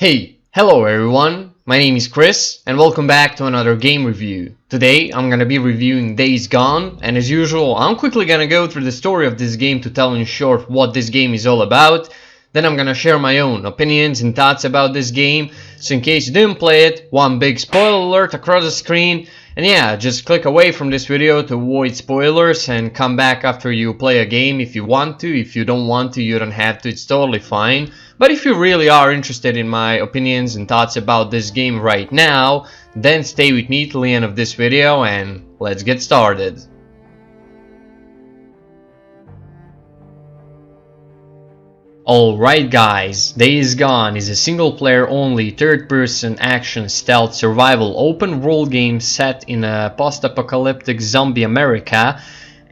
Hello everyone, my name is Chris and welcome back to another game review. Today I'm gonna be reviewing Days Gone, and as usual I'm quickly gonna go through the story of this game to tell in short what this game is all about. Then I'm gonna share my own opinions and thoughts about this game, so in case you didn't play it, one big spoiler alert across the screen. And yeah, just click away from this video to avoid spoilers and come back after you play a game if you want to. If you don't want to, you don't have to, it's totally fine. But if you really are interested in my opinions and thoughts about this game right now, then stay with me till the end of this video and let's get started. Alright guys, Days Gone is a single player only third person action stealth survival open world game set in a post-apocalyptic zombie America,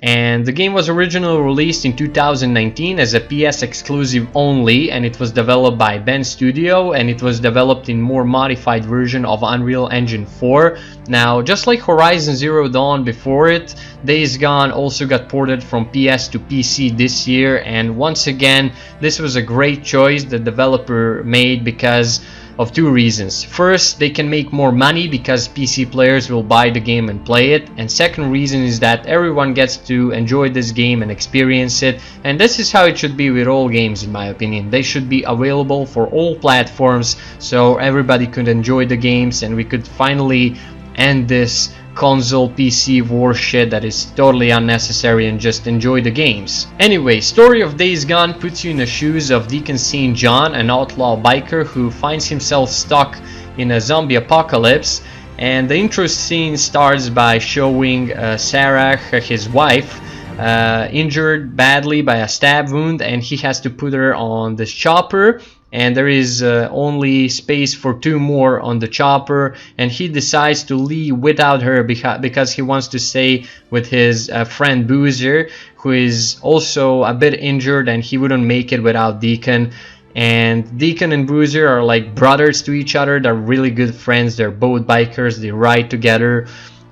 and the game was originally released in 2019 as a PS exclusive only, and it was developed by Ben Studio, and it was developed in more modified version of Unreal Engine 4. Now, just like Horizon Zero Dawn before it, Days Gone also got ported from PS to PC this year, and once again this was a great choice the developer made because of two reasons. First, they can make more money because PC players will buy the game and play it, and second reason is that everyone gets to enjoy this game and experience it, and this is how it should be with all games in my opinion. They should be available for all platforms so everybody could enjoy the games and we could finally end this console PC war shit that is totally unnecessary and just enjoy the games. Anyway, story of Days Gone puts you in the shoes of Deacon St. John, an outlaw biker who finds himself stuck in a zombie apocalypse, and the intro scene starts by showing Sarah, his wife, injured badly by a stab wound, and he has to put her on this chopper, and there is only space for two more on the chopper, and he decides to leave without her because he wants to stay with his friend Boozer, who is also a bit injured, and he wouldn't make it without Deacon. And Deacon and Boozer are like brothers to each other. They're really good friends. They're both bikers. They ride together.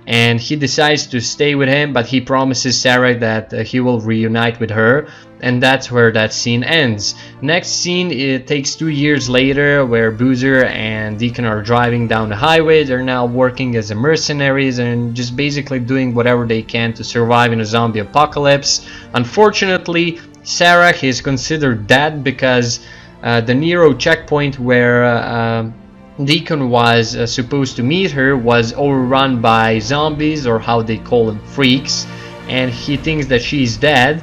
And he decides to stay with him, but he promises Sarah that he will reunite with her, and that's where that scene ends. Next scene, it takes 2 years later, where Boozer and Deacon are driving down the highway. They're now working as mercenaries and just basically doing whatever they can to survive in a zombie apocalypse. Unfortunately, Sarah is considered dead because the Nero checkpoint where Deacon was supposed to meet her was overrun by zombies, or how they call them, freaks, and he thinks that she's dead,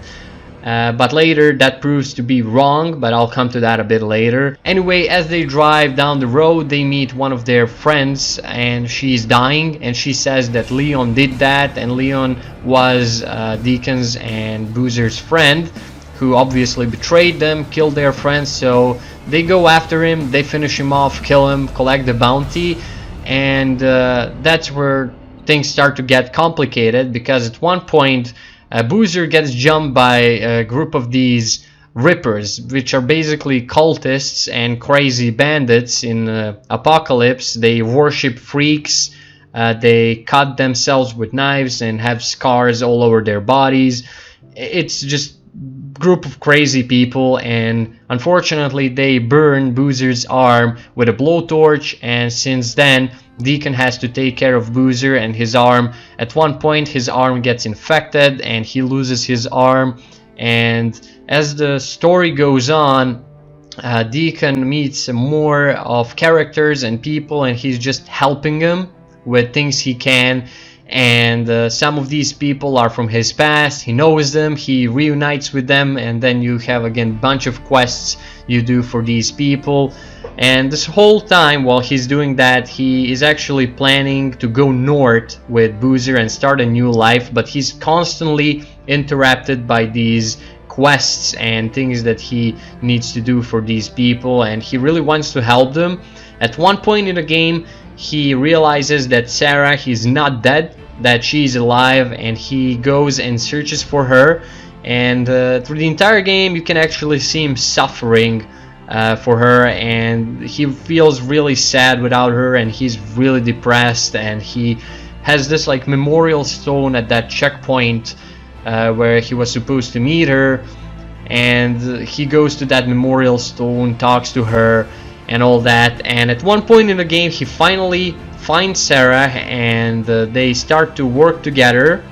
but later that proves to be wrong, but I'll come to that a bit later. Anyway, as they drive down the road, they meet one of their friends and she's dying, and she says that Leon did that, and Leon was Deacon's and Boozer's friend, who obviously betrayed them, killed their friends, so they go after him, they finish him off, kill him, collect the bounty, and that's where things start to get complicated, because at one point Boozer gets jumped by a group of these rippers, which are basically cultists and crazy bandits in Apocalypse. They worship freaks, they cut themselves with knives and have scars all over their bodies. It's just group of crazy people, and unfortunately they burn Boozer's arm with a blowtorch, and since then Deacon has to take care of Boozer and his arm. At one point his arm gets infected and he loses his arm, and as the story goes on, Deacon meets more of characters and people, and he's just helping them with things he can. And some of these people are from his past, he knows them, he reunites with them, and then you have again a bunch of quests you do for these people. And this whole time while he's doing that, he is actually planning to go north with Boozer and start a new life, but he's constantly interrupted by these quests and things that he needs to do for these people, and he really wants to help them. At one point in the game, he realizes that Sarah is not dead, that she's alive, and he goes and searches for her, and through the entire game you can actually see him suffering for her, and he feels really sad without her, and he's really depressed, and he has this like memorial stone at that checkpoint where he was supposed to meet her, and he goes to that memorial stone, talks to her, and all that. And at one point in the game he finally finds Sarah, and they start to work together,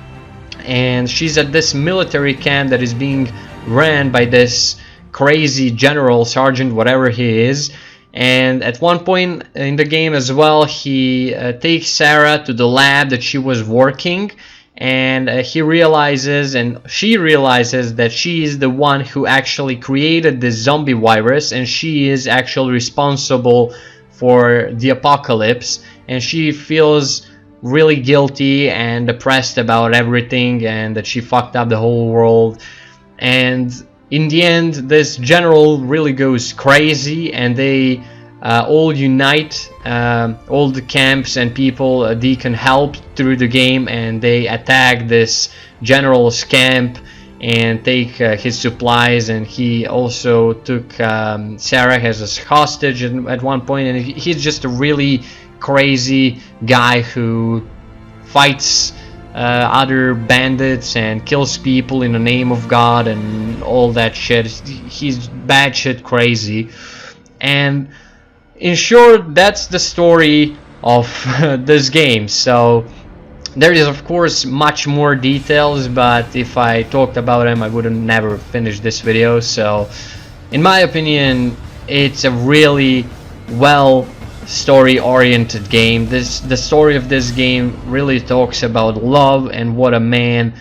and she's at this military camp that is being ran by this crazy general, sergeant, whatever he is. And at one point in the game as well, he takes Sarah to the lab that she was working, and he realizes, and she realizes, that she is the one who actually created this zombie virus, and she is actually responsible for the apocalypse. And she feels really guilty and depressed about everything, and that she fucked up the whole world. And in the end, this general really goes crazy, and they all unite, all the camps and people Deacon helped through the game, and they attack this general's camp and take his supplies. And he also took Sarah as a hostage at one point, and he's just a really crazy guy who fights other bandits and kills people in the name of God and all that shit. He's bad shit crazy. And in short, that's the story of this game. So there is of course much more details, but if I talked about them I wouldn't never finish this video. So in my opinion, it's a really well story-oriented game. The story of this game really talks about love and what a man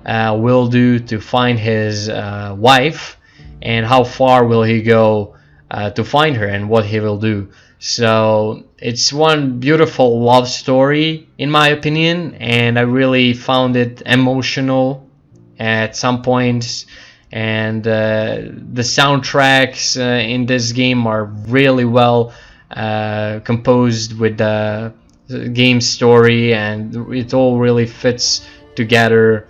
will do to find his wife, and how far will he go to find her, and what he will do. So it's one beautiful love story in my opinion, and I really found it emotional at some points. And the soundtracks in this game are really well composed with the game story, and it all really fits together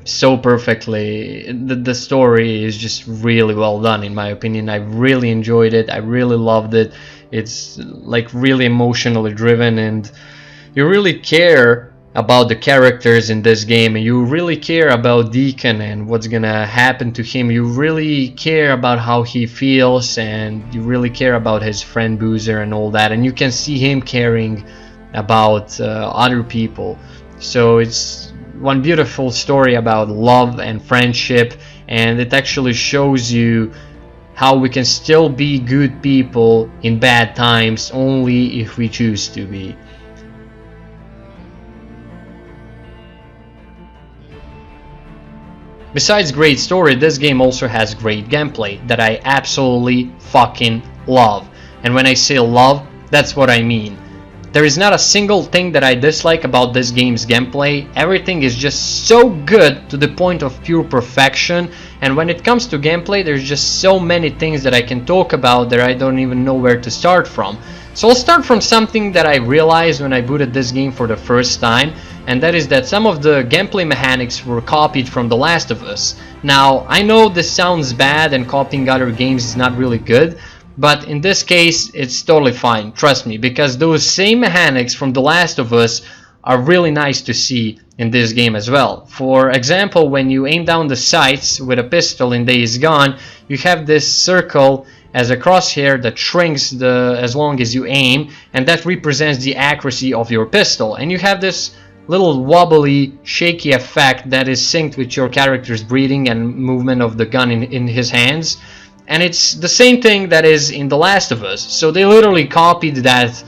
so perfectly. The story is just really well done in my opinion. I really enjoyed it. I really loved it. It's like really emotionally driven, and you really care about the characters in this game, and you really care about Deacon and what's gonna happen to him. You really care about how he feels, and you really care about his friend Boozer and all that, and you can see him caring about other people. So it's one beautiful story about love and friendship, and it actually shows you how we can still be good people in bad times only if we choose to be. Besides great story, this game also has great gameplay that I absolutely fucking love. And when I say love, that's what I mean. There is not a single thing that I dislike about this game's gameplay. Everything is just so good to the point of pure perfection. And when it comes to gameplay, there's just so many things that I can talk about that I don't even know where to start from. So I'll start from something that I realized when I booted this game for the first time, and that is that some of the gameplay mechanics were copied from The Last of Us. Now, I know this sounds bad and copying other games is not really good, but in this case it's totally fine, trust me, because those same mechanics from The Last of Us are really nice to see in this game as well. For example, when you aim down the sights with a pistol in Days Gone, you have this circle as a crosshair that shrinks as long as you aim, and that represents the accuracy of your pistol. And you have this little wobbly, shaky effect that is synced with your character's breathing and movement of the gun in his hands. And it's the same thing that is in The Last of Us. So they literally copied that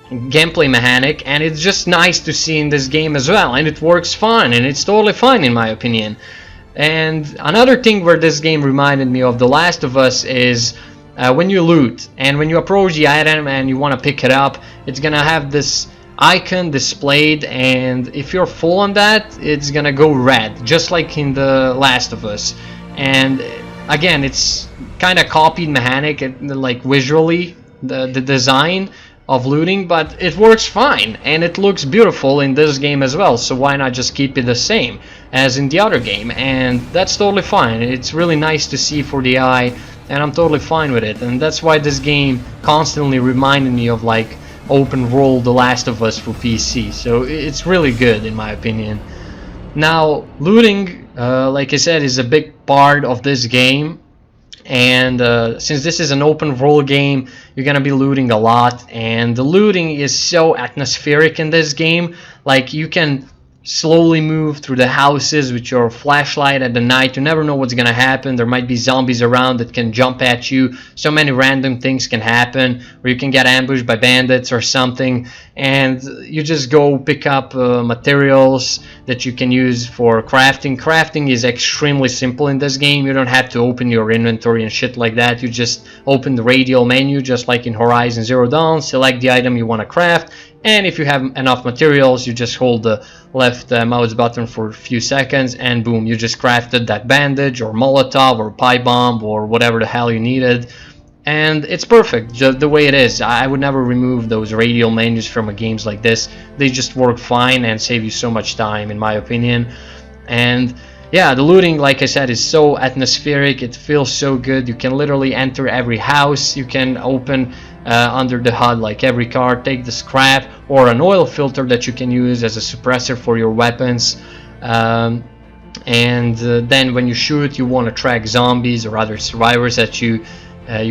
gameplay mechanic, and it's just nice to see in this game as well, and it works fine, and it's totally fine in my opinion. And another thing where this game reminded me of The Last of Us is when you loot, and when you approach the item and you want to pick it up, it's gonna have this icon displayed, and if you're full on that, it's gonna go red, just like in The Last of Us. And again, it's kind of copied mechanic, like visually, the design of looting, but it works fine, and it looks beautiful in this game as well, so why not just keep it the same as in the other game? And that's totally fine. It's really nice to see for the eye, and I'm totally fine with it. And that's why this game constantly reminded me of like open world The Last of Us for PC, so it's really good in my opinion. Now, looting, like I said, is a big part of this game, And since this is an open world game, you're gonna be looting a lot, and the looting is so atmospheric in this game. Like, you can slowly move through the houses with your flashlight at the night. You never know what's gonna happen. There might be zombies around that can jump at you. So many random things can happen, or you can get ambushed by bandits or something, and you just go pick up materials that you can use for crafting. Crafting is extremely simple in this game. You don't have to open your inventory and shit like that. You just open the radial menu just like in Horizon Zero Dawn, select the item you want to craft, and if you have enough materials, you just hold the left mouse button for a few seconds, and boom, you just crafted that bandage or Molotov or pipe bomb or whatever the hell you needed. And it's perfect just the way it is. I would never remove those radial menus from games like this. They just work fine and save you so much time, in my opinion. And yeah, the looting, like I said, is so atmospheric. It feels so good. You can literally enter every house. You can open under the HUD like every car, take the scrap or an oil filter that you can use as a suppressor for your weapons. And then when you shoot, you want to track zombies or other survivors that you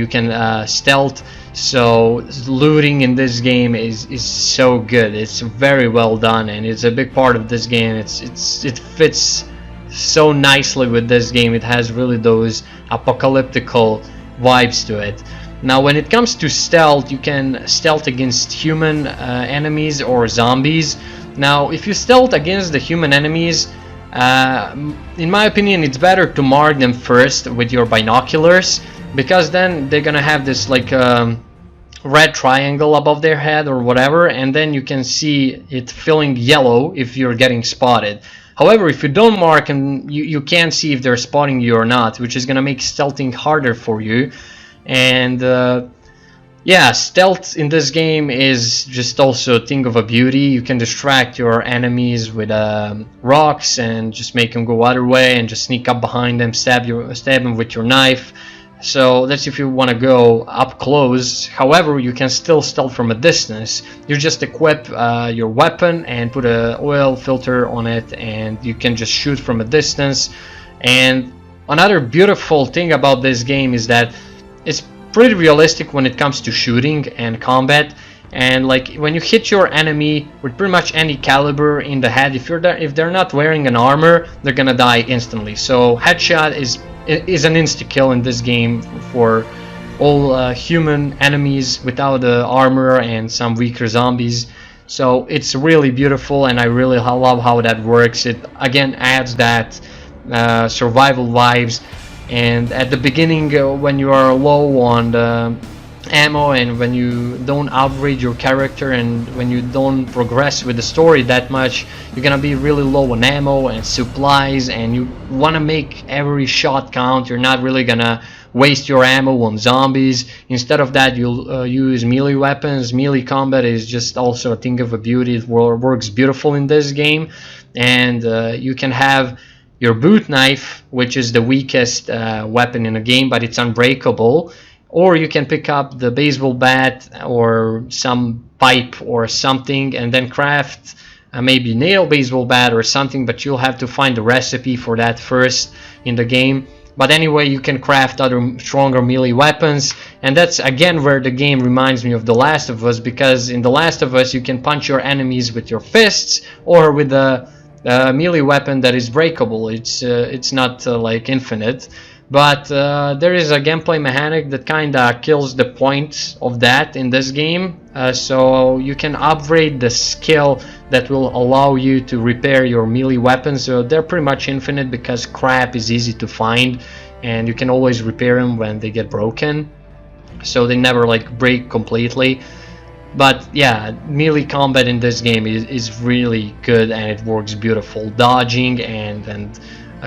can stealth. So looting in this game is so good. It's very well done, and it's a big part of this game. It fits so nicely with this game. It has really those apocalyptical vibes to it. Now when it comes to stealth, you can stealth against human enemies or zombies. Now if you stealth against the human enemies, in my opinion, it's better to mark them first with your binoculars, because then they're gonna have this like red triangle above their head or whatever, and then you can see it filling yellow if you're getting spotted. However, if you don't mark them, you can't see if they're spotting you or not, which is gonna make stealthing harder for you. And yeah, stealth in this game is just also a thing of a beauty. You can distract your enemies with rocks and just make them go other way, and just sneak up behind them, stab them with your knife. So that's if you want to go up close. However, you can still stealth from a distance. You just equip your weapon and put an oil filter on it, and you can just shoot from a distance. And another beautiful thing about this game is that it's pretty realistic when it comes to shooting and combat. And like when you hit your enemy with pretty much any caliber in the head, if they're not wearing an armor, they're gonna die instantly. So headshot is an insta-kill in this game for all human enemies without armor and some weaker zombies. So it's really beautiful, and I really love how that works. It again adds that survival vibes. And at the beginning, when you are low on the ammo, and when you don't upgrade your character, and when you don't progress with the story that much, you're gonna be really low on ammo and supplies, and you want to make every shot count. You're not really gonna waste your ammo on zombies. Instead of that, you'll use melee weapons. Melee combat is just also a thing of a beauty. It works beautiful in this game. And you can have your boot knife, which is the weakest weapon in the game, but it's unbreakable. Or you can pick up the baseball bat or some pipe or something, and then craft maybe nail baseball bat or something, but you'll have to find the recipe for that first in the game. But anyway, you can craft other stronger melee weapons, and that's again where the game reminds me of The Last of Us, because in The Last of Us you can punch your enemies with your fists or with a melee weapon that is breakable. It's not like infinite. But there is a gameplay mechanic that kinda kills the point of that in this game. So you can upgrade the skill that will allow you to repair your melee weapons. So they're pretty much infinite because crap is easy to find, and you can always repair them when they get broken. So they never like break completely. But yeah, melee combat in this game is really good, and it works beautiful. Dodging and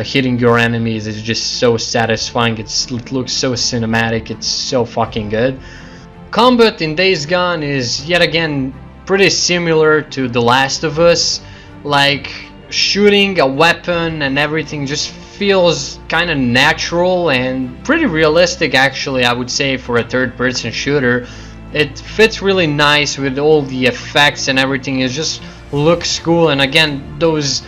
hitting your enemies is just so satisfying. It looks so cinematic. It's so fucking good. Combat in Days Gone is yet again pretty similar to The Last of Us. Like shooting a weapon and everything just feels kind of natural and pretty realistic, actually, I would say, for a third-person shooter. It fits really nice with all the effects and everything. It just looks cool, and again, those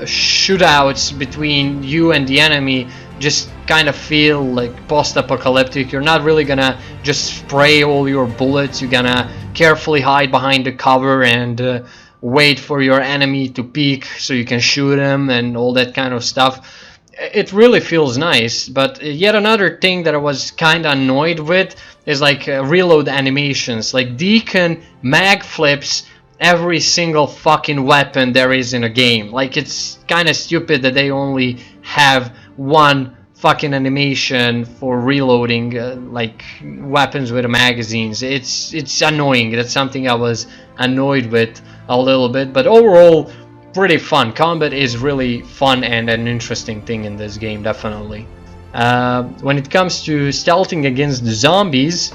shootouts between you and the enemy just kind of feel like post-apocalyptic. You're not really gonna just spray all your bullets. You're gonna carefully hide behind the cover and wait for your enemy to peek so you can shoot him and all that kind of stuff. It really feels nice. But yet another thing that I was kind of annoyed with is like reload animations. Like Deacon mag flips every single fucking weapon there is in a game. Like, it's kind of stupid that they only have one fucking animation for reloading like weapons with the magazines. It's annoying. That's something I was annoyed with a little bit, but overall pretty fun. Combat is really fun and an interesting thing in this game, definitely. When it comes to stealthing against the zombies,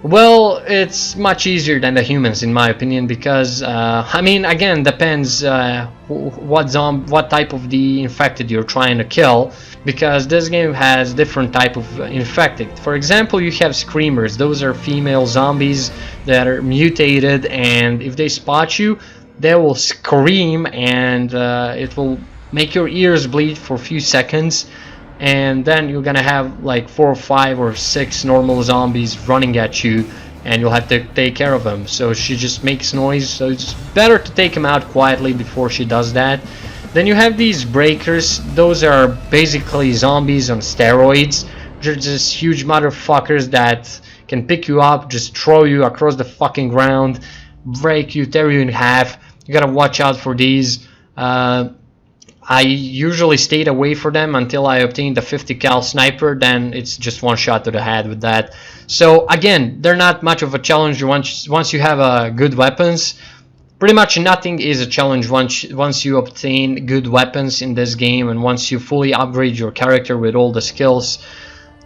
well, it's much easier than the humans in my opinion, because I mean, again, depends what type of the infected you're trying to kill, because this game has different type of infected. For example, you have screamers. Those are female zombies that are mutated, and if they spot you, they will scream, and it will make your ears bleed for a few seconds. And then you're gonna have like 4 or 5 or 6 normal zombies running at you, and you'll have to take care of them. So she just makes noise, so it's better to take them out quietly before she does that. Then you have these breakers. Those are basically zombies on steroids. They're just huge motherfuckers that can pick you up, just throw you across the fucking ground, break you, tear you in half. You gotta watch out for these. I usually stayed away from them until I obtained the 50 cal sniper. Then it's just one shot to the head with that. So again, they're not much of a challenge once you have good weapons. Pretty much nothing is a challenge once you obtain good weapons in this game, and once you fully upgrade your character with all the skills,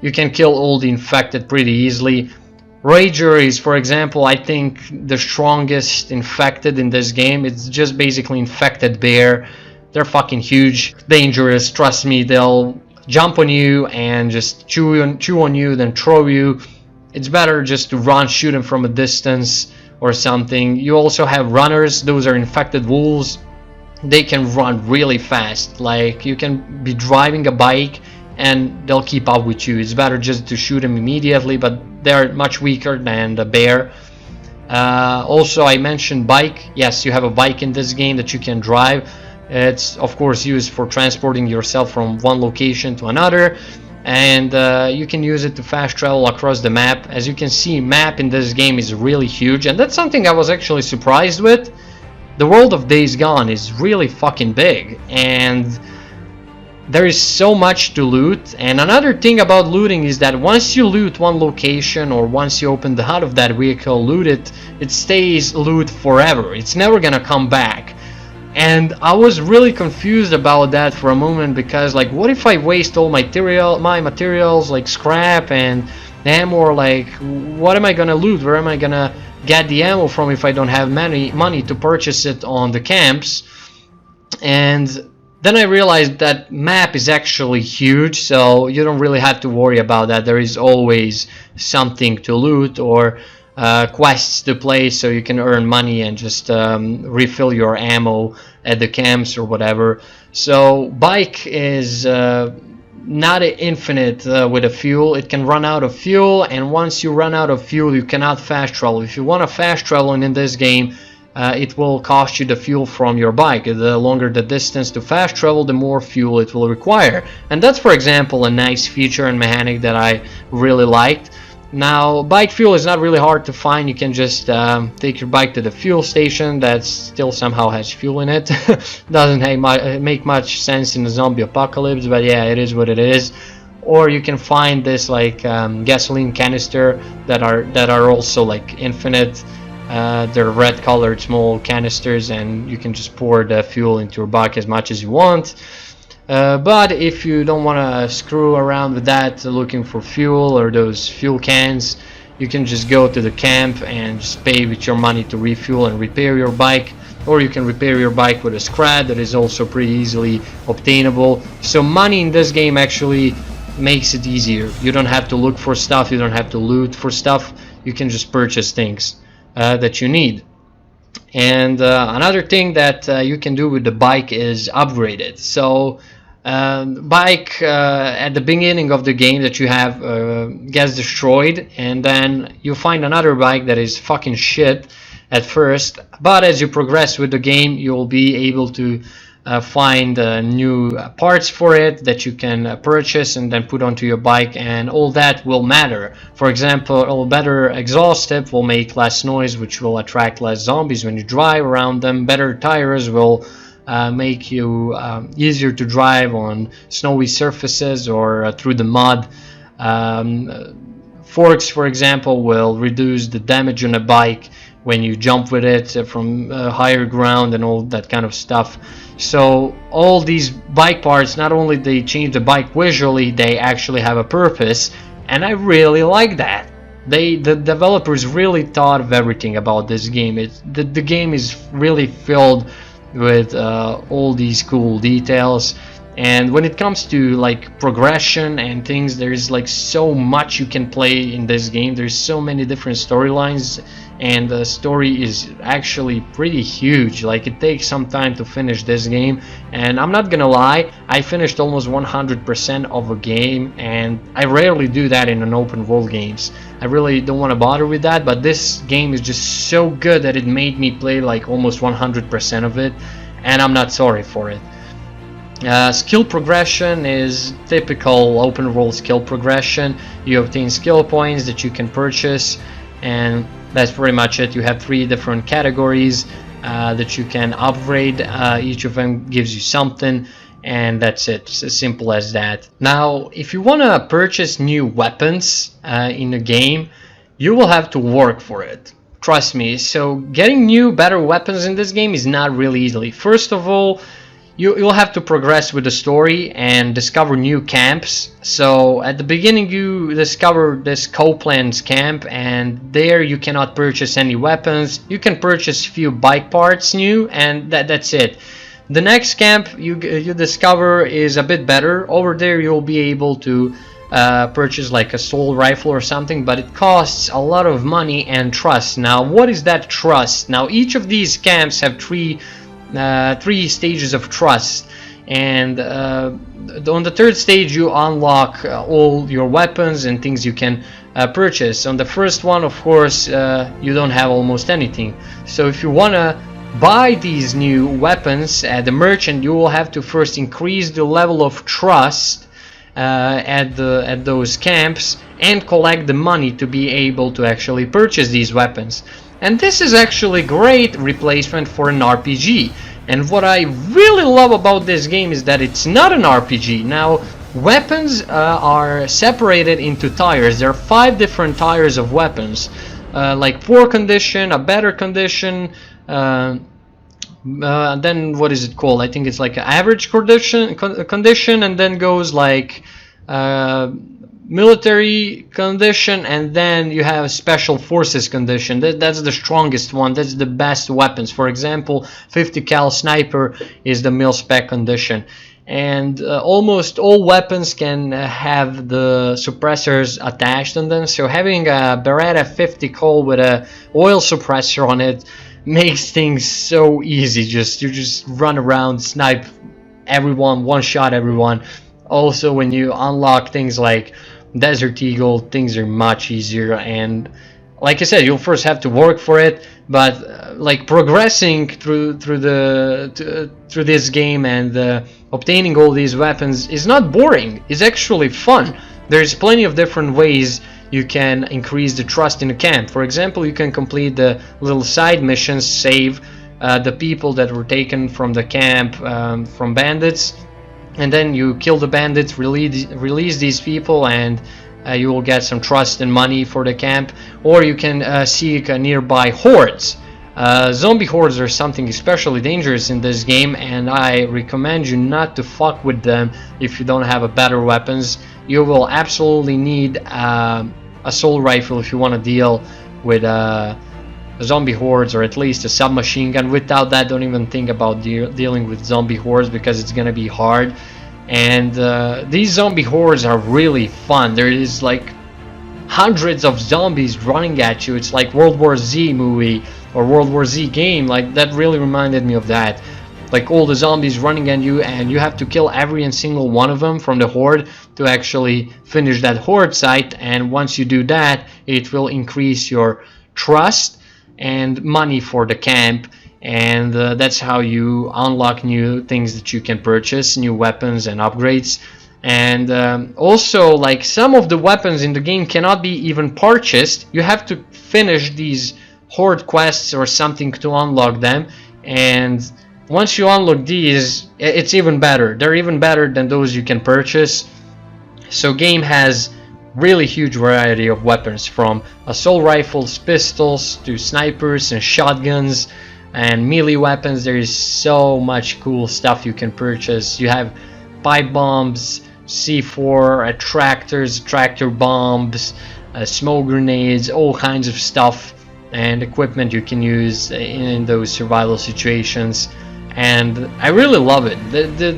you can kill all the infected pretty easily. Rager is, for example, I think the strongest infected in this game. It's just basically infected bear. They're fucking huge, dangerous, trust me. They'll jump on you and just chew on you, then throw you. It's better just to run, shoot them from a distance or something. You also have runners. Those are infected wolves. They can run really fast. Like, you can be driving a bike and they'll keep up with you. It's better just to shoot them immediately, but they're much weaker than the bear. Also, I mentioned bike. Yes, you have a bike in this game that you can drive. It's of course used for transporting yourself from one location to another, and you can use it to fast travel across the map. As you can see, map in this game is really huge, and that's something I was actually surprised with. The world of Days Gone is really fucking big, and there is so much to loot. And another thing about looting is that once you loot one location, or once you open the hood of that vehicle, loot it, it stays loot forever. It's never gonna come back. And I was really confused about that for a moment, because like, what if I waste all my materials like scrap and ammo, or like, what am I gonna loot? Where am I gonna get the ammo from if I don't have money to purchase it on the camps? And then I realized that map is actually huge, so you don't really have to worry about that. There is always something to loot, or quests to play, so you can earn money and just refill your ammo at the camps or whatever. So bike is not infinite with the fuel. It can run out of fuel, and once you run out of fuel, you cannot fast travel. If you want to fast travel in this game, it will cost you the fuel from your bike. The longer the distance to fast travel, the more fuel it will require. And that's, for example, a nice feature and mechanic that I really liked. Now, bike fuel is not really hard to find. You can just take your bike to the fuel station that still somehow has fuel in it. Doesn't make much sense in a zombie apocalypse, but yeah, it is what it is. Or you can find this like gasoline canister that are also like infinite. They're red colored small canisters, and you can just pour the fuel into your bike as much as you want. But if you don't want to screw around with that, looking for fuel or those fuel cans, you can just go to the camp and just pay with your money to refuel and repair your bike. Or you can repair your bike with a scrap that is also pretty easily obtainable. So money in this game actually makes it easier. You don't have to look for stuff, you don't have to loot for stuff, you can just purchase things that you need. And another thing that you can do with the bike is upgrade it. So bike at the beginning of the game that you have gets destroyed, and then you find another bike that is fucking shit at first, but as you progress with the game you'll be able to find new parts for it that you can purchase and then put onto your bike, and all that will matter. For example, a better exhaust tip will make less noise, which will attract less zombies when you drive around them. Better tires will make you easier to drive on snowy surfaces or through the mud. Forks, for example, will reduce the damage on a bike when you jump with it from higher ground and all that kind of stuff. So all these bike parts, not only they change the bike visually, they actually have a purpose, and I really like that. The developers really thought of everything about this game. The game is really filled with all these cool details, and when it comes to like progression and things, there's like so much you can play in this game. There's so many different storylines, and the story is actually pretty huge. Like, it takes some time to finish this game, and I'm not gonna lie, I finished almost 100% of a game, and I rarely do that in an open world games. I really don't want to bother with that, but this game is just so good that it made me play like almost 100% of it, and I'm not sorry for it. Skill progression is typical open world skill progression. You obtain skill points that you can purchase, and that's pretty much it. You have 3 different categories that you can upgrade. Each of them gives you something, and that's it. It's as simple as that. Now, if you want to purchase new weapons in the game, you will have to work for it. Trust me. So getting new, better weapons in this game is not really easy. First of all, you'll have to progress with the story and discover new camps. So at the beginning you discover this Copeland's camp, and there you cannot purchase any weapons. You can purchase few bike parts new, and that's it. The next camp you discover is a bit better. Over there you'll be able to purchase like a assault rifle or something, but it costs a lot of money and trust. Now, what is that trust? Now, each of these camps have three stages of trust, and on the 3rd stage you unlock all your weapons and things you can purchase. On the first one, of course, you don't have almost anything. So if you wanna buy these new weapons at the merchant, you will have to first increase the level of trust at those camps and collect the money to be able to actually purchase these weapons. And this is actually a great replacement for an RPG. And what I really love about this game is that it's not an RPG. Now, weapons are separated into tires. There are 5 different tires of weapons, like poor condition, a better condition, then what is it called? I think it's like an average condition, and then goes like military condition, and then you have special forces condition. That's the strongest one. That's the best weapons. For example, 50 cal sniper is the mil spec condition, and almost all weapons can have the suppressors attached on them. So having a Beretta 50 cal with a oil suppressor on it makes things so easy. You just run around, snipe everyone, one shot everyone. Also, when you unlock things like Desert Eagle, things are much easier, and like I said, you'll first have to work for it, but like progressing through this game and obtaining all these weapons is not boring. It's actually fun. There's plenty of different ways you can increase the trust in the camp. For example, you can complete the little side missions, save the people that were taken from the camp from bandits, and then you kill the bandits, release these people, and you will get some trust and money for the camp. Or you can seek nearby hordes. Zombie hordes are something especially dangerous in this game, and I recommend you not to fuck with them if you don't have a better weapons. You will absolutely need a assault rifle if you want to deal with zombie hordes, or at least a submachine gun. Without that, don't even think about dealing with zombie hordes, because it's gonna be hard. And these zombie hordes are really fun. There is like hundreds of zombies running at you. It's like World War Z movie or World War Z game. Like, that really reminded me of that. like all the zombies running at you, and you have to kill every and single one of them from the horde to actually finish that horde site. And once you do that, it will increase your trust and money for the camp, and that's how you unlock new things that you can purchase, new weapons and upgrades. And also, like, some of the weapons in the game cannot be even purchased. You have to finish these horde quests or something to unlock them, and once you unlock these, it's even better. They're even better than those you can purchase. So game has really huge variety of weapons, from assault rifles, pistols, to snipers and shotguns and melee weapons. There is so much cool stuff you can purchase. You have pipe bombs, C4, attractors, tractor bombs, smoke grenades, all kinds of stuff and equipment you can use in those survival situations. And I really love it.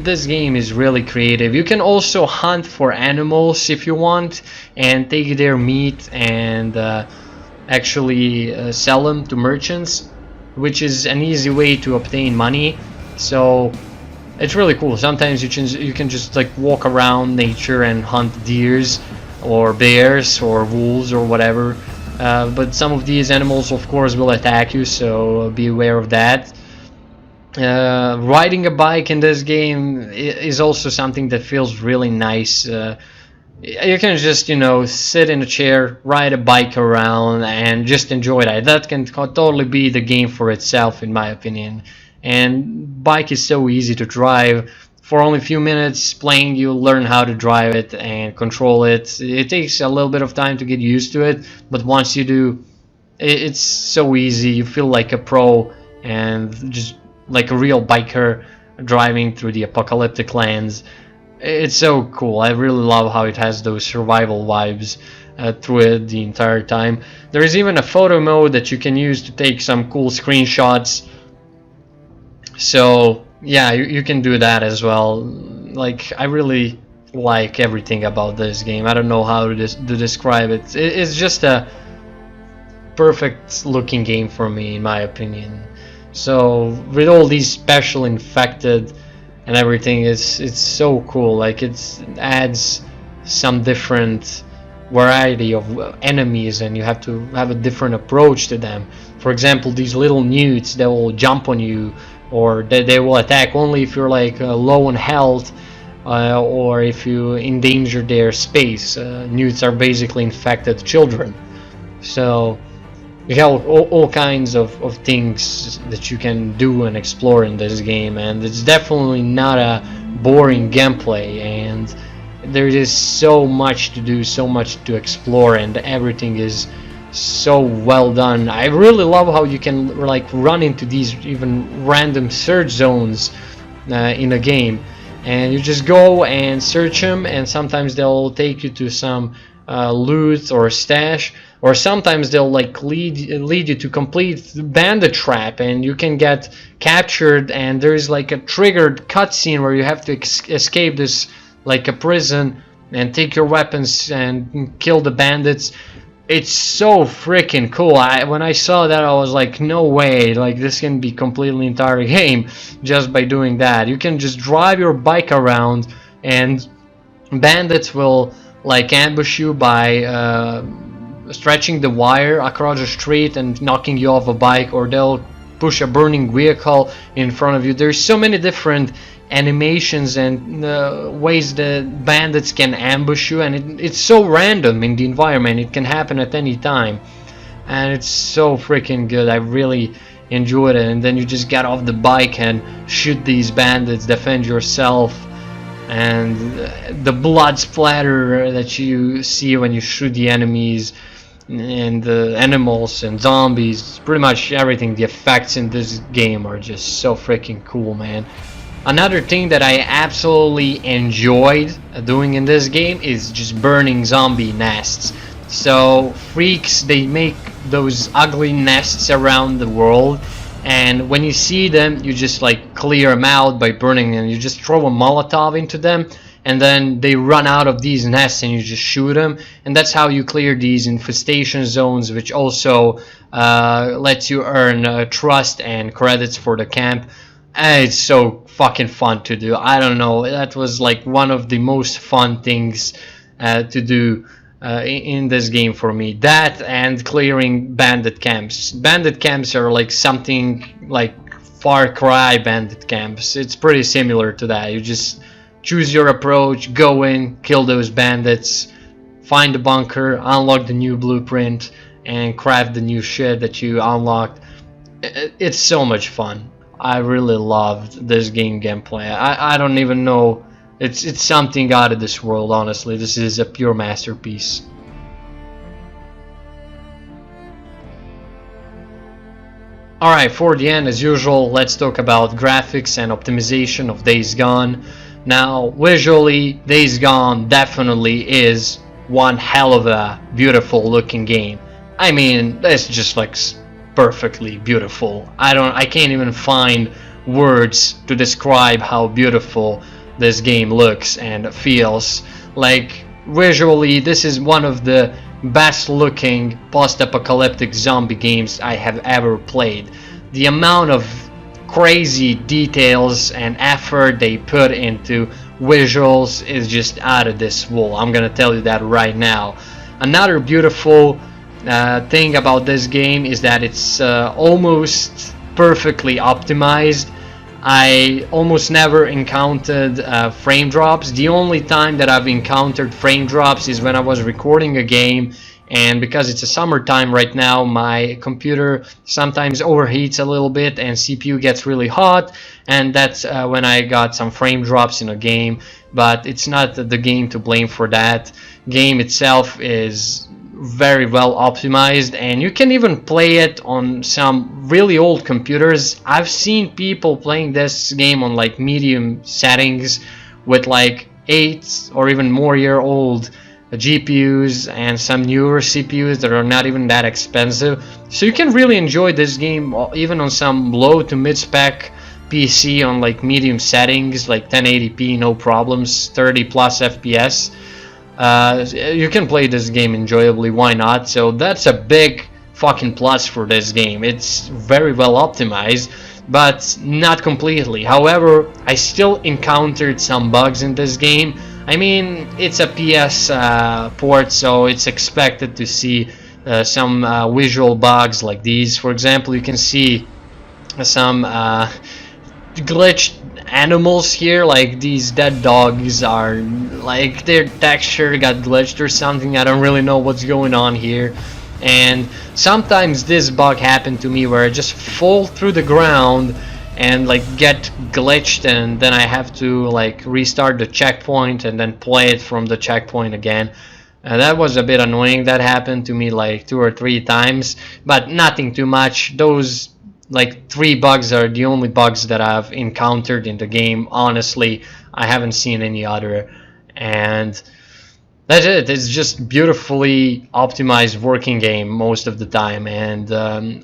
This game is really creative. You can also hunt for animals if you want, and take their meat and actually sell them to merchants, which is an easy way to obtain money. So it's really cool. Sometimes you can just like walk around nature and hunt deers or bears or wolves or whatever. But some of these animals, of course, will attack you, so be aware of that. Riding a bike in this game is also something that feels really nice. You can just, you know, sit in a chair, ride a bike around, and just enjoy that. That can totally be the game for itself, in my opinion. And bike is so easy to drive. For only a few minutes playing, you'll learn how to drive it and control it. It takes a little bit of time to get used to it, but once you do, it's so easy. You feel like a pro and just like a real biker driving through the apocalyptic lands. It's so cool. I really love how it has those survival vibes through it the entire time. There is even a photo mode that you can use to take some cool screenshots. So yeah, you can do that as well. Like, I really like everything about this game. I don't know how to describe it. It's just a perfect looking game for me, in my opinion. So with all these special infected and everything, it's so cool. Like, it adds some different variety of enemies, and you have to have a different approach to them. For example, these little newts that will jump on you, or they will attack only if you're like low on health, or if you endanger their space. Newts are basically infected children. So you have all kinds of things that you can do and explore in this game, and it's definitely not a boring gameplay, and there is so much to do, so much to explore, and everything is so well done. I really love how you can like run into these even random search zones in a game, and you just go and search them, and sometimes they'll take you to some loot or stash, or sometimes they'll like lead you to complete bandit trap, and you can get captured, and there's like a triggered cutscene where you have to escape this like a prison and take your weapons and kill the bandits. It's so freaking cool. When I saw that, I was like, no way, like this can be completely entire game just by doing that. You can just drive your bike around, and bandits will like ambush you by stretching the wire across the street and knocking you off a bike, or they'll push a burning vehicle in front of you. There's so many different animations and ways that bandits can ambush you, and it's so random in the environment. It can happen at any time, and it's so freaking good. I really enjoyed it. And then you just get off the bike and shoot these bandits, defend yourself, and the blood splatter that you see when you shoot the enemies and the animals and zombies, pretty much everything. The effects in this game are just so freaking cool, man. Another thing that I absolutely enjoyed doing in this game is just burning zombie nests. So freaks, they make those ugly nests around the world, and when you see them, you just like clear them out by burning them. You just throw a Molotov into them, and then they run out of these nests, and you just shoot them, and that's how you clear these infestation zones, which also lets you earn trust and credits for the camp. It's so fucking fun to do. I don't know. That was like one of the most fun things to do in this game for me. That and clearing bandit camps. Bandit camps are like something like Far Cry bandit camps. It's pretty similar to that. You just choose your approach, go in, kill those bandits, find the bunker, unlock the new blueprint, and craft the new shit that you unlocked. It's so much fun. I really loved this game gameplay. I don't even know. It's something out of this world, honestly. This is a pure masterpiece. Alright, for the end, as usual, let's talk about graphics and optimization of Days Gone. Now, visually, Days Gone definitely is one hell of a beautiful looking game. I mean, it's just like perfectly beautiful. I can't even find words to describe how beautiful this game looks and feels. Like, visually, this is one of the best looking post-apocalyptic zombie games I have ever played. The amount of crazy details and effort they put into visuals is just out of this world. I'm gonna tell you that right now. Another beautiful thing about this game is that it's almost perfectly optimized. I almost never encountered frame drops. The only time that I've encountered frame drops is when I was recording a game, and because it's a summertime right now, my computer sometimes overheats a little bit and CPU gets really hot, and that's when I got some frame drops in a game. But it's not the game to blame for that. Game itself is very well optimized, and you can even play it on some really old computers. I've seen people playing this game on like medium settings with like 8 or even more year old GPUs and some newer CPUs that are not even that expensive. So you can really enjoy this game even on some low to mid spec PC on like medium settings, like 1080p, no problems, 30 plus FPS. You can play this game enjoyably, why not? So that's a big fucking plus for this game. It's very well optimized, but not completely. However, I still encountered some bugs in this game. I mean, it's a PS port, so it's expected to see some visual bugs like these. For example, you can see some glitched animals here, like these dead dogs are like their texture got glitched or something. I don't really know what's going on here. And sometimes this bug happened to me where I just fall through the ground and like get glitched, and then I have to like restart the checkpoint and then play it from the checkpoint again. That was a bit annoying. That happened to me like 2 or 3 times, but nothing too much. Those like 3 bugs are the only bugs that I've encountered in the game. Honestly, I haven't seen any other, and that's it. It's just beautifully optimized working game most of the time, and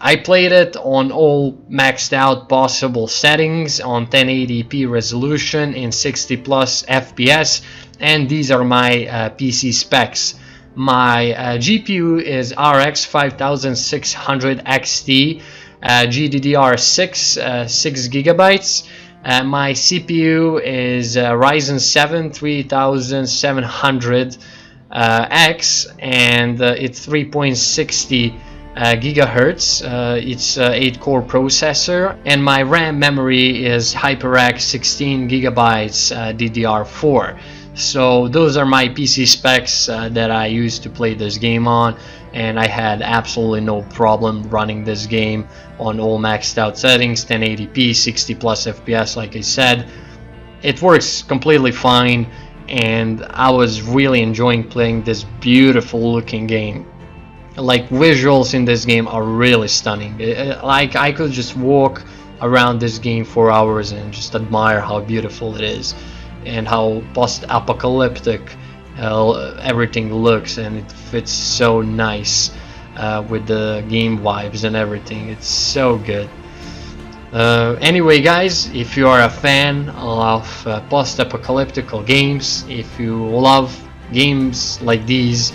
I played it on all maxed out possible settings on 1080p resolution in 60 plus FPS, and these are my PC specs. My GPU is RX 5600 XT, GDDR6, 6 gigabytes. My CPU is Ryzen 7 3700 X, and it's 3.60 gigahertz. It's 8-core processor, and my RAM memory is HyperX 16 gigabytes DDR4. So those are my PC specs that I used to play this game on, and I had absolutely no problem running this game on all maxed out settings, 1080p, 60 plus FPS. Like I said, it works completely fine, and I was really enjoying playing this beautiful looking game. Like, visuals in this game are really stunning. Like, I could just walk around this game for hours and just admire how beautiful it is and how post-apocalyptic everything looks, and it fits so nice with the game vibes and everything. It's so good. Anyway, guys, if you are a fan of post-apocalyptic games, if you love games like these,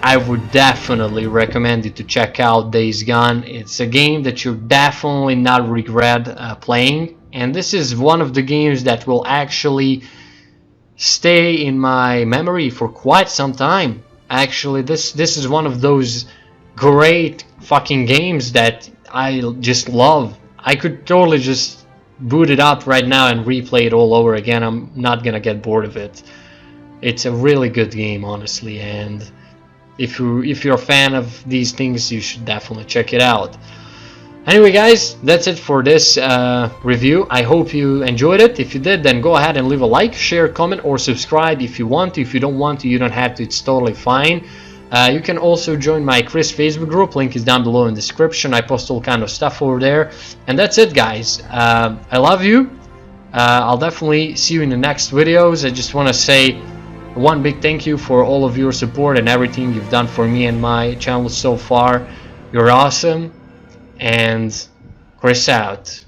I would definitely recommend you to check out Days Gone. It's a game that you definitely not regret playing. and this is one of the games that will actually stay in my memory for quite some time. Actually, this is one of those great fucking games that I just love. I could totally just boot it up right now and replay it all over again. I'm not gonna get bored of it. It's a really good game, honestly, and if you're a fan of these things, you should definitely check it out. Anyway, guys, that's it for this review. I hope you enjoyed it. If you did, then go ahead and leave a like, share, comment, or subscribe if you want to. If you don't want to, you don't have to. It's totally fine. You can also join my Chris Facebook group. Link is down below in the description. I post all kind of stuff over there. And that's it, guys. I love you. I'll definitely see you in the next videos. I just want to say one big thank you for all of your support and everything you've done for me and my channel so far. You're awesome. And Chris out.